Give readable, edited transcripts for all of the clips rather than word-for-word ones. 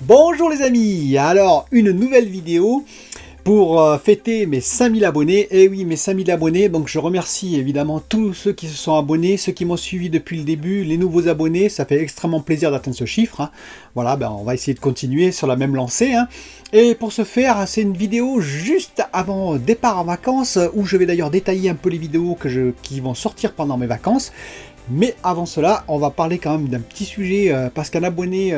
Bonjour les amis, alors une nouvelle vidéo pour fêter mes 5000 abonnés. Et oui, mes 5000 abonnés, donc je remercie évidemment tous ceux qui se sont abonnés, ceux qui m'ont suivi depuis le début, les nouveaux abonnés, ça fait extrêmement plaisir d'atteindre ce chiffre. Hein. Voilà, on va essayer de continuer sur la même lancée. Hein. Et pour ce faire, c'est une vidéo juste avant départ en vacances, où je vais d'ailleurs détailler un peu les vidéos qui vont sortir pendant mes vacances. Mais avant cela, on va parler quand même d'un petit sujet, parce qu'un abonné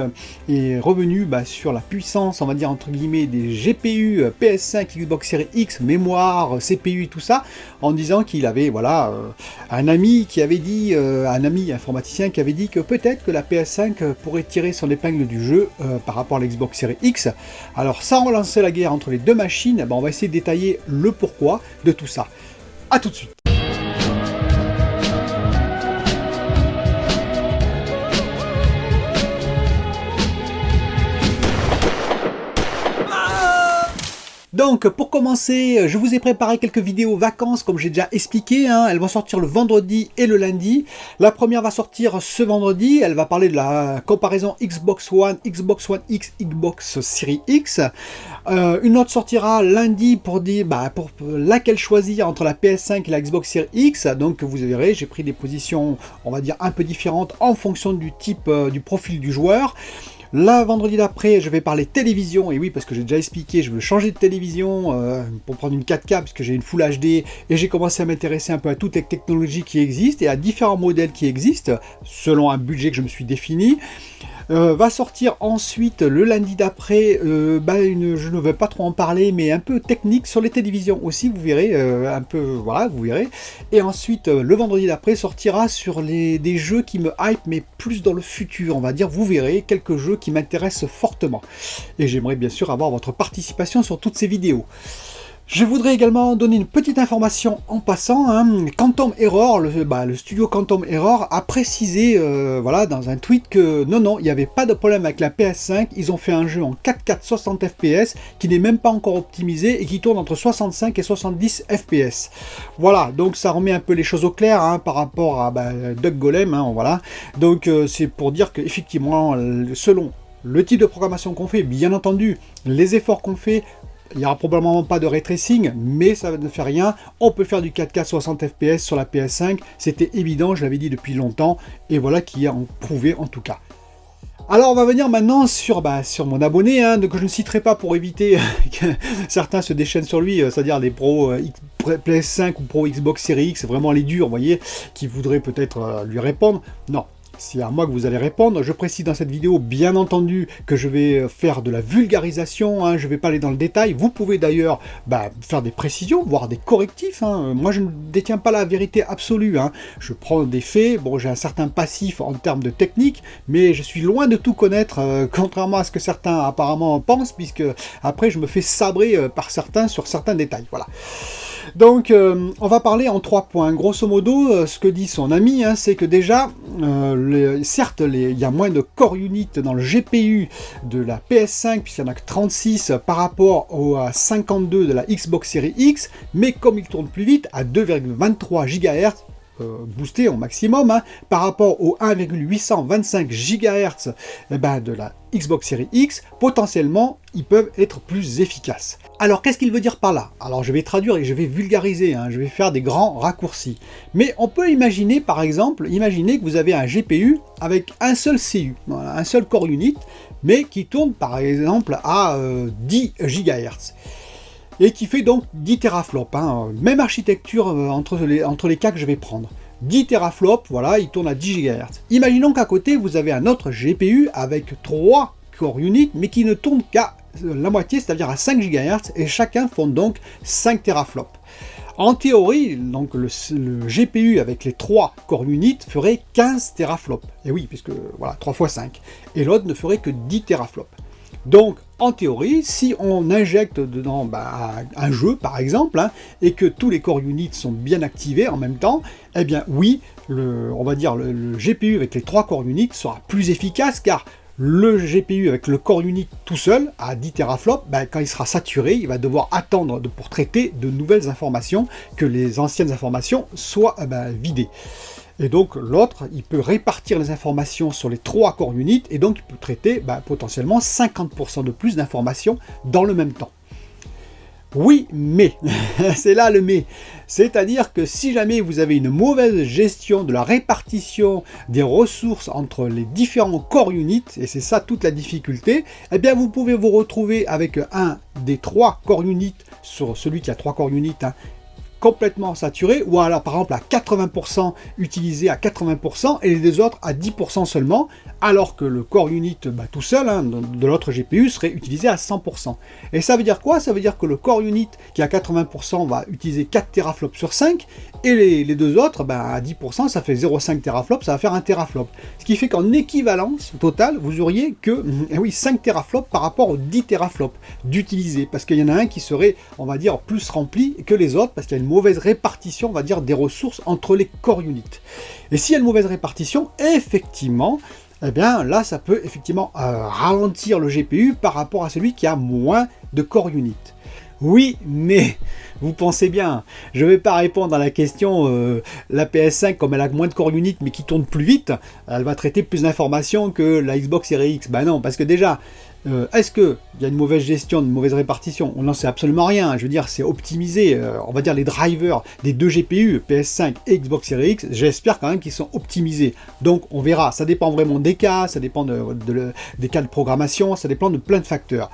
est revenu sur la puissance, on va dire entre guillemets, des GPU PS5, Xbox Series X, mémoire, CPU, tout ça, en disant qu'il avait, voilà, un ami qui avait dit, un ami informaticien qui avait dit que peut-être que la PS5 pourrait tirer son épingle du jeu par rapport à l'Xbox Series X. Alors sans relancer la guerre entre les deux machines, on va essayer de détailler le pourquoi de tout ça. A tout de suite. Donc pour commencer, je vous ai préparé quelques vidéos vacances comme j'ai déjà expliqué, hein. Elles vont sortir le vendredi et le lundi. La première va sortir ce vendredi, elle va parler de la comparaison Xbox One X, Xbox Series X. Une autre sortira lundi pour dire pour laquelle choisir entre la PS5 et la Xbox Series X. Donc vous verrez, j'ai pris des positions, on va dire, un peu différentes en fonction du type, du profil du joueur. Là, vendredi d'après, je vais parler télévision, et oui, parce que j'ai déjà expliqué, je veux changer de télévision pour prendre une 4K, puisque j'ai une Full HD, et j'ai commencé à m'intéresser un peu à toutes les technologies qui existent, et à différents modèles qui existent, selon un budget que je me suis défini. Va sortir ensuite le lundi d'après, je ne vais pas trop en parler, mais un peu technique sur les télévisions aussi, vous verrez, un peu, voilà, vous verrez. Et ensuite, le vendredi d'après sortira sur des jeux qui me hype, mais plus dans le futur, on va dire, vous verrez, quelques jeux qui m'intéressent fortement. Et j'aimerais bien sûr avoir votre participation sur toutes ces vidéos. Je voudrais également donner une petite information en passant. Hein. Quantum Error, le studio Quantum Error a précisé voilà, dans un tweet que non, il n'y avait pas de problème avec la PS5. Ils ont fait un jeu en 4K 60 FPS qui n'est même pas encore optimisé et qui tourne entre 65 et 70 FPS. Voilà, donc ça remet un peu les choses au clair, hein, par rapport à Doug Golem. Hein, voilà. Donc c'est pour dire qu'effectivement, selon le type de programmation qu'on fait, bien entendu, les efforts qu'on fait, il n'y aura probablement pas de ray tracing, mais ça ne fait rien. On peut faire du 4K 60 FPS sur la PS5. C'était évident, je l'avais dit depuis longtemps. Et voilà qui est prouvé en tout cas. Alors on va venir maintenant sur mon abonné, hein, donc je ne citerai pas pour éviter que certains se déchaînent sur lui, c'est-à-dire les pros PS5 ou pro Xbox Series X, vraiment les durs, vous voyez, qui voudraient peut-être lui répondre. Non. C'est à moi que vous allez répondre. Je précise dans cette vidéo, bien entendu, que je vais faire de la vulgarisation, hein, je ne vais pas aller dans le détail. Vous pouvez d'ailleurs faire des précisions, voire des correctifs. Hein. Moi, je ne détiens pas la vérité absolue. Hein. Je prends des faits, bon, j'ai un certain passif en termes de technique, mais je suis loin de tout connaître, contrairement à ce que certains apparemment pensent, puisque après, je me fais sabrer par certains sur certains détails. Voilà. Donc, on va parler en 3 points. Grosso modo, ce que dit son ami, hein, c'est que déjà, certes, il y a moins de core units dans le GPU de la PS5, puisqu'il n'y en a que 36 par rapport à 52 de la Xbox Series X, mais comme il tourne plus vite, à 2,23 GHz, boosté au maximum, hein, par rapport aux 1,825 GHz de la Xbox Series X, potentiellement, ils peuvent être plus efficaces. Alors, qu'est-ce qu'il veut dire par là? Alors, je vais traduire et je vais vulgariser, hein, je vais faire des grands raccourcis. Mais on peut imaginer, par exemple, que vous avez un GPU avec un seul CU, voilà, un seul core unit, mais qui tourne, par exemple, à 10 GHz. Et qui fait donc 10 teraflops, hein. Même architecture entre les cas que je vais prendre. 10 teraflops, voilà, il tourne à 10 GHz. Imaginons qu'à côté, vous avez un autre GPU avec 3 core units, mais qui ne tourne qu'à la moitié, c'est-à-dire à 5 GHz, et chacun font donc 5 teraflops. En théorie, donc le GPU avec les 3 core units ferait 15 teraflops. Et oui, puisque voilà, 3 fois 5. Et l'autre ne ferait que 10 teraflops. Donc, en théorie, si on injecte dedans un jeu, par exemple, hein, et que tous les core units sont bien activés en même temps, eh bien oui, on va dire le GPU avec les 3 core units sera plus efficace, car le GPU avec le core unit tout seul, à 10 teraflops, quand il sera saturé, il va devoir attendre pour traiter de nouvelles informations, que les anciennes informations soient vidées. Et donc l'autre, il peut répartir les informations sur les 3 core units, et donc il peut traiter potentiellement 50% de plus d'informations dans le même temps. Oui, mais, c'est là le mais, c'est-à-dire que si jamais vous avez une mauvaise gestion de la répartition des ressources entre les différents core units, et c'est ça toute la difficulté, eh bien vous pouvez vous retrouver avec un des 3 core units, sur celui qui a 3 core units, complètement saturé, ou alors par exemple à 80% utilisé à 80% et les deux autres à 10% seulement, alors que le core unit tout seul de l'autre GPU serait utilisé à 100%. Et ça veut dire quoi? Ça veut dire que le core unit qui a 80% va utiliser 4 teraflops sur 5 et les deux autres à 10% ça fait 0,5 teraflops, ça va faire 1 teraflop. Ce qui fait qu'en équivalence totale vous auriez que 5 teraflops par rapport aux 10 teraflops d'utiliser, parce qu'il y en a un qui serait, on va dire, plus rempli que les autres, parce qu'il y a une mauvaise répartition, on va dire, des ressources entre les core units. Et s'il y a une mauvaise répartition, effectivement, eh bien là ça peut effectivement ralentir le GPU par rapport à celui qui a moins de core units. Oui, mais vous pensez bien, je ne vais pas répondre à la question la PS5 comme elle a moins de core units mais qui tourne plus vite, elle va traiter plus d'informations que la Xbox Series X. Ben non, parce que déjà, est-ce qu'il y a une mauvaise gestion, une mauvaise répartition? On n'en sait absolument rien. Je veux dire, c'est optimisé. On va dire les drivers des 2 GPU, PS5 et Xbox Series X, j'espère quand même qu'ils sont optimisés. Donc on verra. Ça dépend vraiment des cas, ça dépend des cas de programmation, ça dépend de plein de facteurs.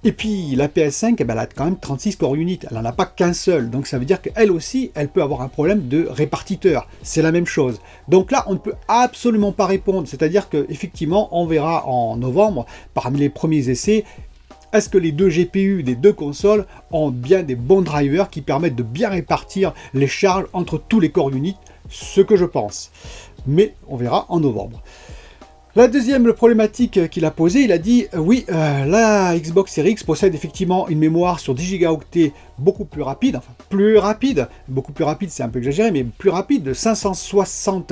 Et puis la PS5, elle a quand même 36 core units, elle n'en a pas qu'un seul, donc ça veut dire qu'elle aussi, elle peut avoir un problème de répartiteur, c'est la même chose. Donc là, on ne peut absolument pas répondre, c'est-à-dire qu'effectivement, on verra en novembre, parmi les premiers essais, est-ce que les 2 GPU des 2 consoles ont bien des bons drivers qui permettent de bien répartir les charges entre tous les core units, ce que je pense. Mais on verra en novembre. La deuxième problématique qu'il a posée, il a dit oui, la Xbox Series X possède effectivement une mémoire sur 10 gigaoctets beaucoup plus rapide, beaucoup plus rapide c'est un peu exagéré, mais plus rapide, de 560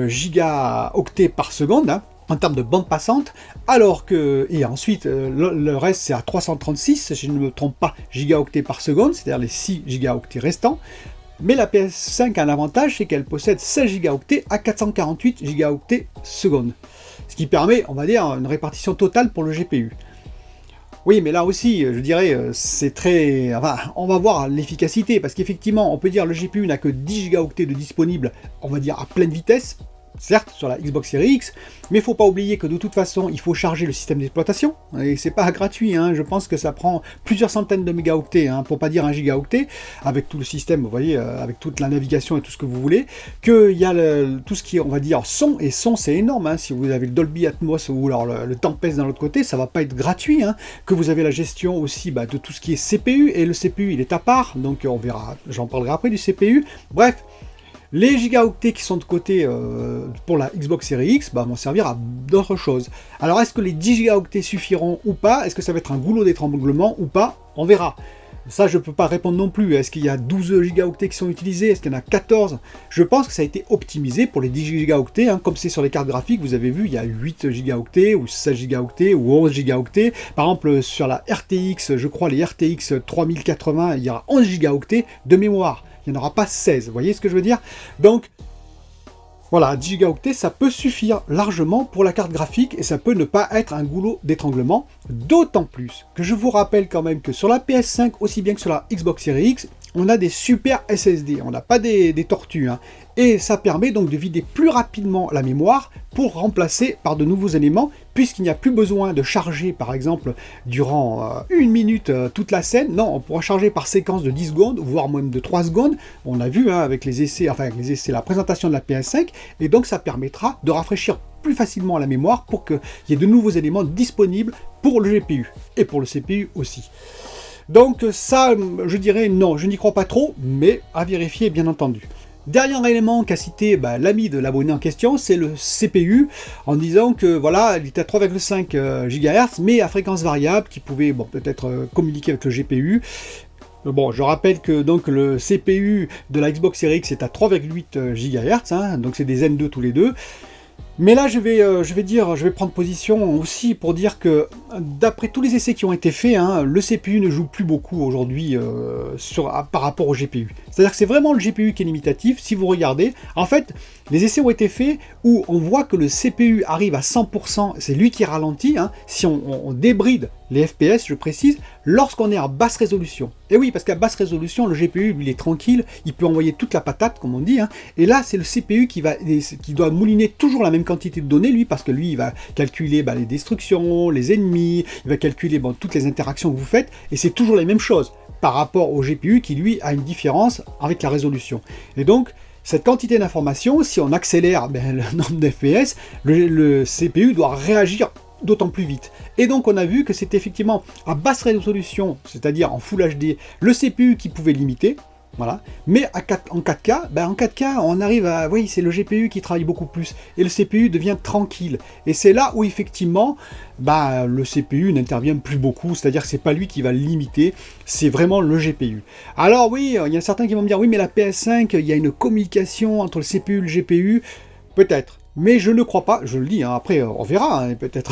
gigaoctets par seconde, en termes de bande passante, alors que, et ensuite le reste c'est à 336, si je ne me trompe pas, gigaoctets par seconde, c'est-à-dire les 6 gigaoctets restants. Mais la PS5 a un avantage, c'est qu'elle possède 16 gigaoctets à 448 gigaoctets seconde. Ce qui permet, on va dire, une répartition totale pour le GPU. Oui, mais là aussi, je dirais, c'est très... Enfin, on va voir l'efficacité, parce qu'effectivement, on peut dire que le GPU n'a que 10 gigaoctets de disponible, on va dire, à pleine vitesse, certes sur la Xbox Series X, mais il ne faut pas oublier que de toute façon il faut charger le système d'exploitation, et c'est pas gratuit, je pense que ça prend plusieurs centaines de mégaoctets, pour pas dire 1 gigaoctet, avec tout le système, vous voyez, avec toute la navigation et tout ce que vous voulez, qu'il y a tout ce qui est, on va dire, son, et son c'est énorme, si vous avez le Dolby Atmos ou alors le Tempest d'un autre côté, ça va pas être gratuit, que vous avez la gestion aussi de tout ce qui est CPU, et le CPU il est à part, donc on verra, j'en parlerai après du CPU, bref. Les gigaoctets qui sont de côté pour la Xbox Series X vont servir à d'autres choses. Alors est-ce que les 10 gigaoctets suffiront ou pas? Est-ce que ça va être un goulot d'étranglement ou pas? On verra. Ça, je ne peux pas répondre non plus. Est-ce qu'il y a 12 gigaoctets qui sont utilisés? Est-ce qu'il y en a 14? Je pense que ça a été optimisé pour les 10 gigaoctets. Comme c'est sur les cartes graphiques, vous avez vu, il y a 8 gigaoctets, ou 16 gigaoctets, ou 11 gigaoctets. Par exemple, sur la RTX, je crois, les RTX 3080, il y aura 11 gigaoctets de mémoire. Il n'y en aura pas 16, vous voyez ce que je veux dire? Donc, voilà, 10 gigaoctets, ça peut suffire largement pour la carte graphique et ça peut ne pas être un goulot d'étranglement. D'autant plus que je vous rappelle quand même que sur la PS5, aussi bien que sur la Xbox Series X, on a des super SSD, on n'a pas des tortues, et ça permet donc de vider plus rapidement la mémoire pour remplacer par de nouveaux éléments, puisqu'il n'y a plus besoin de charger par exemple durant 1 minute toute la scène. Non, on pourra charger par séquence de 10 secondes, voire même de 3 secondes, on a vu avec les essais, la présentation de la PS5, et donc ça permettra de rafraîchir plus facilement la mémoire pour qu'il y ait de nouveaux éléments disponibles pour le GPU, et pour le CPU aussi. Donc ça, je dirais non, je n'y crois pas trop, mais à vérifier bien entendu. Dernier élément qu'a cité l'ami de l'abonné en question, c'est le CPU, en disant que voilà, il était à 3,5 GHz, mais à fréquence variable, qui pouvait peut-être communiquer avec le GPU. Bon, je rappelle que donc le CPU de la Xbox Series X est à 3,8 GHz, donc c'est des Zen 2 tous les deux. Mais là, je vais prendre position aussi pour dire que, d'après tous les essais qui ont été faits, hein, le CPU ne joue plus beaucoup aujourd'hui par rapport au GPU. C'est-à-dire que c'est vraiment le GPU qui est limitatif. Si vous regardez, en fait, les essais ont été faits où on voit que le CPU arrive à 100%, c'est lui qui ralentit, hein, si on débride les FPS, je précise, lorsqu'on est en basse résolution. Et oui, parce qu'à basse résolution, le GPU, il est tranquille, il peut envoyer toute la patate, comme on dit, hein, et là, c'est le CPU qui doit mouliner toujours la même quantité de données, lui, parce que lui, il va calculer les destructions, les ennemis, il va calculer toutes les interactions que vous faites, et c'est toujours les mêmes choses, par rapport au GPU qui, lui, a une différence avec la résolution. Et donc, cette quantité d'informations, si on accélère le nombre d'FPS, le CPU doit réagir d'autant plus vite. Et donc on a vu que c'est effectivement à basse résolution, c'est-à-dire en Full HD, le CPU qui pouvait limiter, voilà. Mais en 4K, en 4K, on arrive à... Oui, c'est le GPU qui travaille beaucoup plus. Et le CPU devient tranquille. Et c'est là où, effectivement, le CPU n'intervient plus beaucoup. C'est-à-dire que c'est pas lui qui va limiter, c'est vraiment le GPU. Alors oui, il y a certains qui vont me dire, oui, mais la PS5, il y a une communication entre le CPU et le GPU. Peut-être. Mais je ne crois pas, je le dis, hein, après on verra, hein, peut-être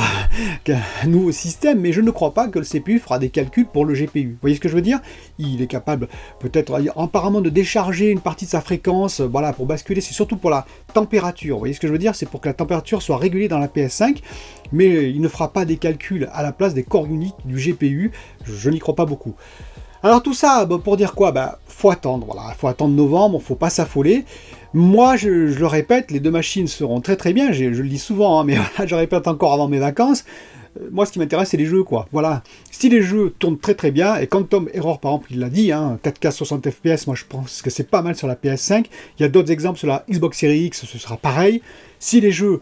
qu'un nouveau système, mais je ne crois pas que le CPU fera des calculs pour le GPU. Vous voyez ce que je veux dire? Il est capable peut-être apparemment de décharger une partie de sa fréquence, voilà, pour basculer, c'est surtout pour la température. Vous voyez ce que je veux dire? C'est pour que la température soit régulée dans la PS5, mais il ne fera pas des calculs à la place des corps uniques du GPU, je n'y crois pas beaucoup. Alors tout ça, pour dire quoi? Faut attendre, voilà, faut attendre novembre, faut pas s'affoler. Moi, je le répète, les deux machines seront très très bien, je le dis souvent, hein, mais voilà, je répète encore avant mes vacances. Moi, ce qui m'intéresse, c'est les jeux, quoi. Voilà. Si les jeux tournent très très bien, et Quantum Error, par exemple, il l'a dit, hein, 4K 60 FPS, moi je pense que c'est pas mal sur la PS5. Il y a d'autres exemples sur la Xbox Series X, ce sera pareil. Si les jeux...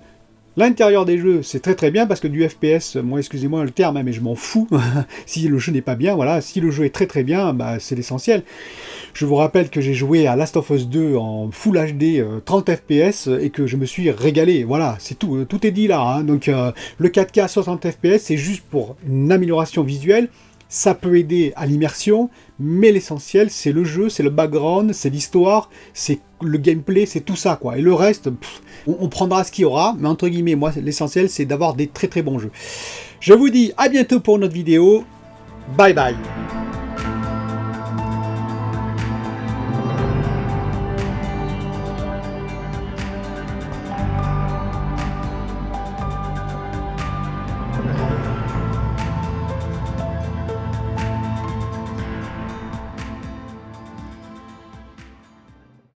L'intérieur des jeux, c'est très très bien, parce que du FPS, moi, excusez-moi le terme, hein, mais je m'en fous. Si le jeu n'est pas bien, voilà, si le jeu est très très bien, c'est l'essentiel. Je vous rappelle que j'ai joué à Last of Us 2 en Full HD 30 FPS et que je me suis régalé. Voilà, c'est tout, tout est dit là. Hein. Donc le 4K 60 FPS, c'est juste pour une amélioration visuelle. Ça peut aider à l'immersion, mais l'essentiel, c'est le jeu, c'est le background, c'est l'histoire, c'est le gameplay, c'est tout ça, quoi. Et le reste, on prendra ce qu'il y aura, mais entre guillemets, moi, l'essentiel, c'est d'avoir des très très bons jeux. Je vous dis à bientôt pour une autre vidéo. Bye bye.